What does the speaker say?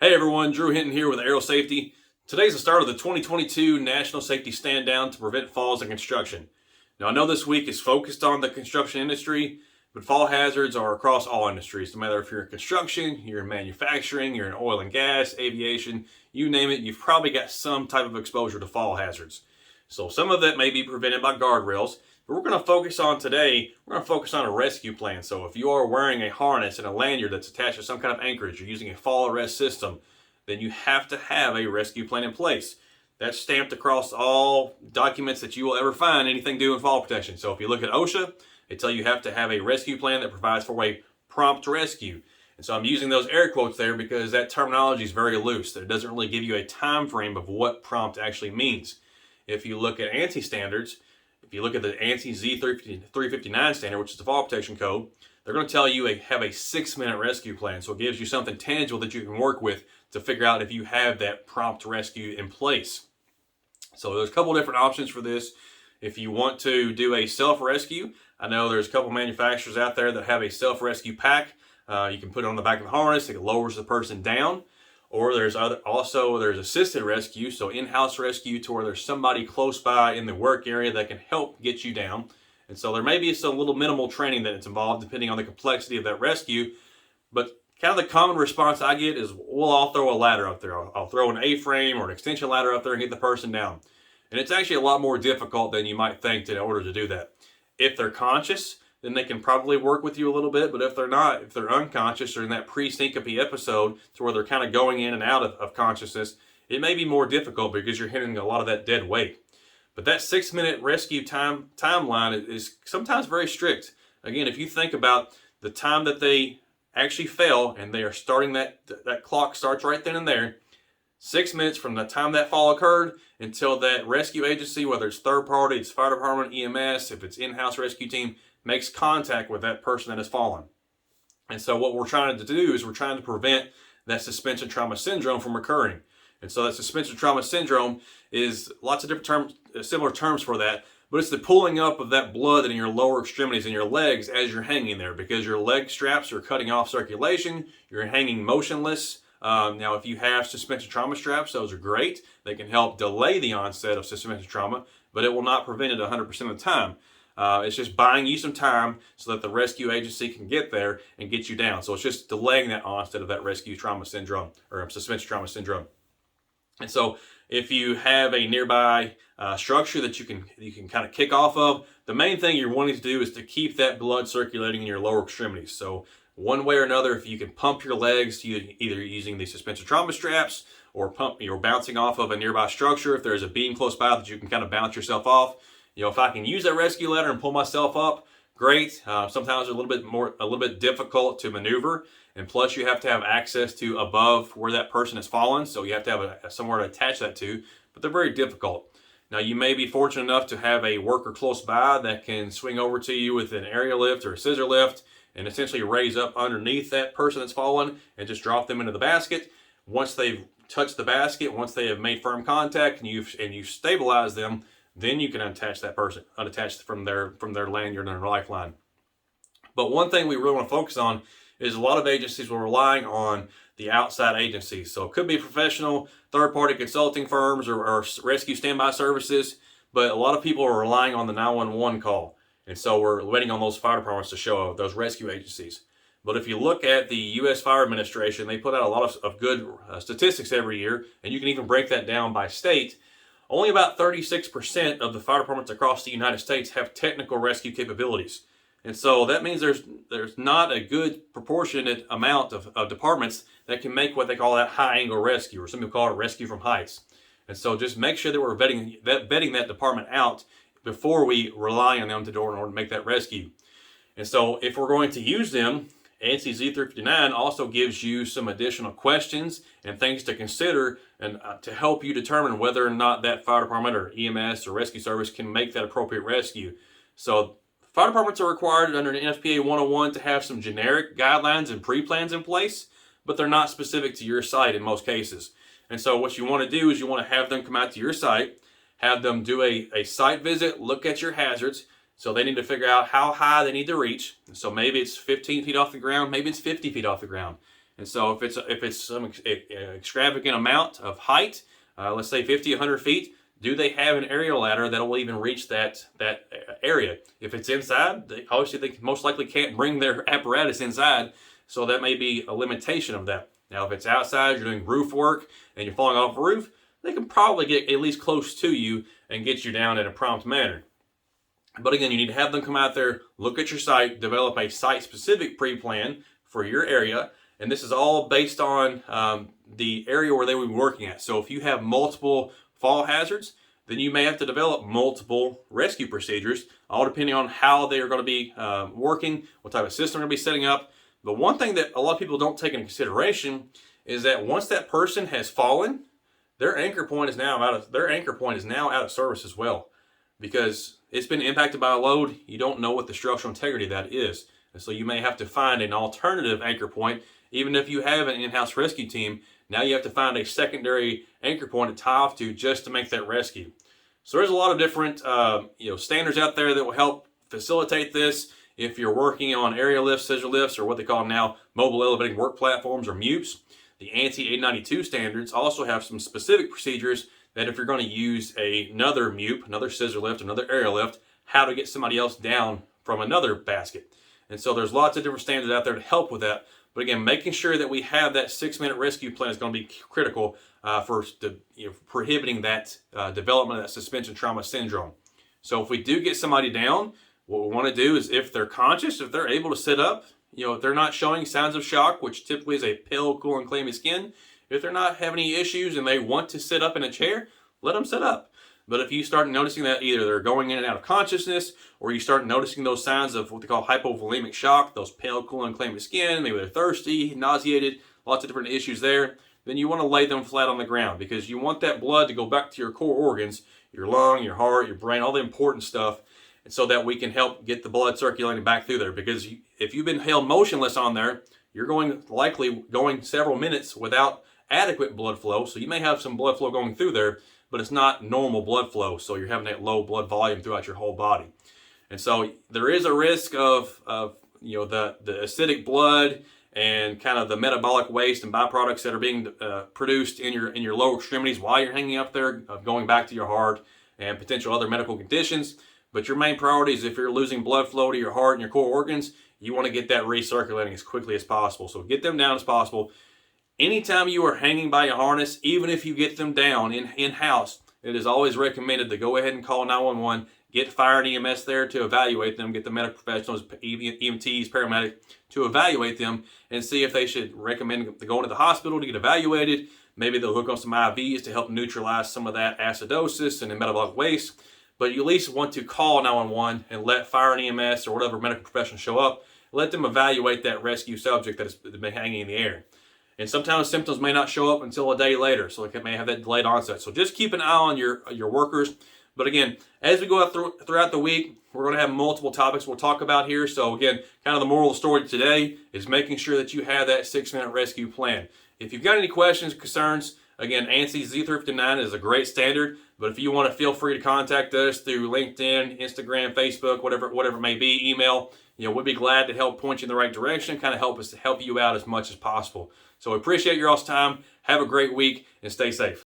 Hey everyone, Drew Hinton here with Aero Safety. Today's the start of the 2022 National Safety Stand Down to prevent falls in construction. Now I know this week is focused on the construction industry, but fall hazards are across all industries. No matter if you're in construction, you're in manufacturing, you're in oil and gas, aviation, you name it, you've probably got some type of exposure to fall hazards. So some of that may be prevented by guardrails, but we're going to focus on a rescue plan. So if you are wearing a harness and a lanyard that's attached to some kind of anchorage, you're using a fall arrest system, then you have to have a rescue plan in place. That's stamped across all documents that you will ever find anything doing fall protection. So if you look at OSHA, they tell you have to have a rescue plan that provides for a prompt rescue. And so I'm using those air quotes there because that terminology is very loose. It doesn't really give you a time frame of what prompt actually means. If you look at ANSI standards, if you look at the ANSI Z359 standard, which is the fall protection code, they're going to tell you have a 6-minute rescue plan. So it gives you something tangible that you can work with to figure out if you have that prompt rescue in place. So there's a couple different options for this. If you want to do a self-rescue, I know there's a couple manufacturers out there that have a self-rescue pack. You can put it on the back of the harness. It lowers the person down. Or there's assisted rescue, so in-house rescue to where there's somebody close by in the work area that can help get you down. And so there may be some little minimal training that's involved depending on the complexity of that rescue. But kind of the common response I get is, well, I'll throw a ladder up there. I'll throw an A-frame or an extension ladder up there and get the person down. And it's actually a lot more difficult than you might think in order to do that. If they're conscious, then they can probably work with you a little bit. But if they're not, if they're unconscious or in that pre-syncope episode to where they're kind of going in and out of consciousness, it may be more difficult because you're hitting a lot of that dead weight. But that 6-minute rescue timeline is sometimes very strict. Again, if you think about the time that they actually fell and they are starting that clock starts right then and there, 6 minutes from the time that fall occurred until that rescue agency, whether it's third party, it's fire department, EMS, if it's in-house rescue team, makes contact with that person that has fallen. And so what we're trying to do is we're trying to prevent that suspension trauma syndrome from occurring. And so that suspension trauma syndrome is lots of different similar terms for that, but it's the pulling up of that blood in your lower extremities and your legs as you're hanging there because your leg straps are cutting off circulation, you're hanging motionless. Now, if you have suspension trauma straps, those are great. They can help delay the onset of suspension trauma, but it will not prevent it 100% of the time. It's just buying you some time so that the rescue agency can get there and get you down. So it's just delaying that onset of that rescue trauma syndrome or suspension trauma syndrome. And so if you have a nearby structure that you can kind of kick off of, the main thing you're wanting to do is to keep that blood circulating in your lower extremities. So one way or another, if you can pump your legs, either using the suspension trauma straps or you're bouncing off of a nearby structure. If there's a beam close by that you can kind of bounce yourself off. You know, if I can use that rescue ladder and pull myself up, great. Sometimes it's a little bit difficult to maneuver, and plus you have to have access to above where that person has fallen, so you have to have somewhere to attach that to. But they're very difficult. Now you may be fortunate enough to have a worker close by that can swing over to you with an aerial lift or a scissor lift and essentially raise up underneath that person that's fallen and just drop them into the basket. Once they've touched the basket, once they have made firm contact and you've stabilized them, then you can unattach that person, from their lanyard and their lifeline. But one thing we really want to focus on is a lot of agencies were relying on the outside agencies. So it could be professional third-party consulting firms or rescue standby services, but a lot of people are relying on the 911 call. And so we're waiting on those fire departments to show up, those rescue agencies. But if you look at the U.S. Fire Administration, they put out a lot of good statistics every year, and you can even break that down by state. Only about 36% of the fire departments across the United States have technical rescue capabilities. And so that means there's not a good proportionate amount of departments that can make what they call that high-angle rescue, or some people call it rescue from heights. And so just make sure that we're vetting that department out before we rely on them in order to make that rescue. And so if we're going to use them, ANSI Z359 also gives you some additional questions and things to consider and to help you determine whether or not that fire department or EMS or rescue service can make that appropriate rescue. So fire departments are required under NFPA 101 to have some generic guidelines and pre-plans in place, but they're not specific to your site in most cases. And so what you want to do is you want to have them come out to your site, have them do a site visit, look at your hazards. So they need to figure out how high they need to reach. So maybe it's 15 feet off the ground, maybe it's 50 feet off the ground. And so if it's some extravagant amount of height, let's say 50, 100 feet, do they have an aerial ladder that will even reach that area? If it's inside, they most likely can't bring their apparatus inside, so that may be a limitation of that. Now, if it's outside, you're doing roof work and you're falling off a roof, they can probably get at least close to you and get you down in a prompt manner. But again, you need to have them come out there, look at your site, develop a site-specific pre-plan for your area, and this is all based on the area where they will be working at. So if you have multiple fall hazards, then you may have to develop multiple rescue procedures, all depending on how they are going to be working, what type of system they're going to be setting up. But one thing that a lot of people don't take into consideration is that once that person has fallen, their anchor point is now out of service as well, because it's been impacted by a load. You don't know what the structural integrity of that is, and so you may have to find an alternative anchor point. Even if you have an in-house rescue team, now you have to find a secondary anchor point to tie off to just to make that rescue. So there's a lot of different standards out there that will help facilitate this. If you're working on aerial lifts, scissor lifts, or what they call now mobile elevating work platforms, or MUPs, the ANSI 892 standards also have some specific procedures that if you're going to use another MUP, another scissor lift, another aerial lift, how to get somebody else down from another basket. And so there's lots of different standards out there to help with that. But again, making sure that we have that 6-minute rescue plan is going to be critical for prohibiting that development of that suspension trauma syndrome. So if we do get somebody down, what we want to do is, if they're conscious, if they're able to sit up, if they're not showing signs of shock, which typically is a pale, cool, and clammy skin, if they're not having any issues and they want to sit up in a chair, let them sit up. But if you start noticing that either they're going in and out of consciousness, or you start noticing those signs of what they call hypovolemic shock, those pale, cool, and clammy skin, maybe they're thirsty, nauseated, lots of different issues there, then you want to lay them flat on the ground, because you want that blood to go back to your core organs, your lung, your heart, your brain, all the important stuff, and so that we can help get the blood circulating back through there. Because if you've been held motionless on there, you're likely going several minutes without adequate blood flow. So you may have some blood flow going through there, but it's not normal blood flow. So you're having that low blood volume throughout your whole body. And so there is a risk of the acidic blood and kind of the metabolic waste and byproducts that are being produced in your lower extremities while you're hanging up there, going back to your heart and potential other medical conditions. But your main priority is, if you're losing blood flow to your heart and your core organs, you want to get that recirculating as quickly as possible. So get them down as possible. Anytime you are hanging by a harness, even if you get them down in-house, it is always recommended to go ahead and call 911, get fire and EMS there to evaluate them, get the medical professionals, EMTs, paramedics, to evaluate them and see if they should recommend going to the hospital to get evaluated. Maybe they'll hook on some IVs to help neutralize some of that acidosis and the metabolic waste. But you at least want to call 911 and let fire and EMS or whatever medical professional show up. Let them evaluate that rescue subject that has been hanging in the air. And sometimes symptoms may not show up until a day later, so it may have that delayed onset. So just keep an eye on your workers. But again, as we go out throughout the week, we're going to have multiple topics we'll talk about here. So again, kind of the moral of the story today is making sure that you have that 6-minute rescue plan. If you've got any questions, concerns, again, ANSI Z359 is a great standard. But if you want to, feel free to contact us through LinkedIn, Instagram, Facebook, whatever it may be, email. We'd be glad to help point you in the right direction, kind of help you out as much as possible. So we appreciate your all's time. Have a great week and stay safe.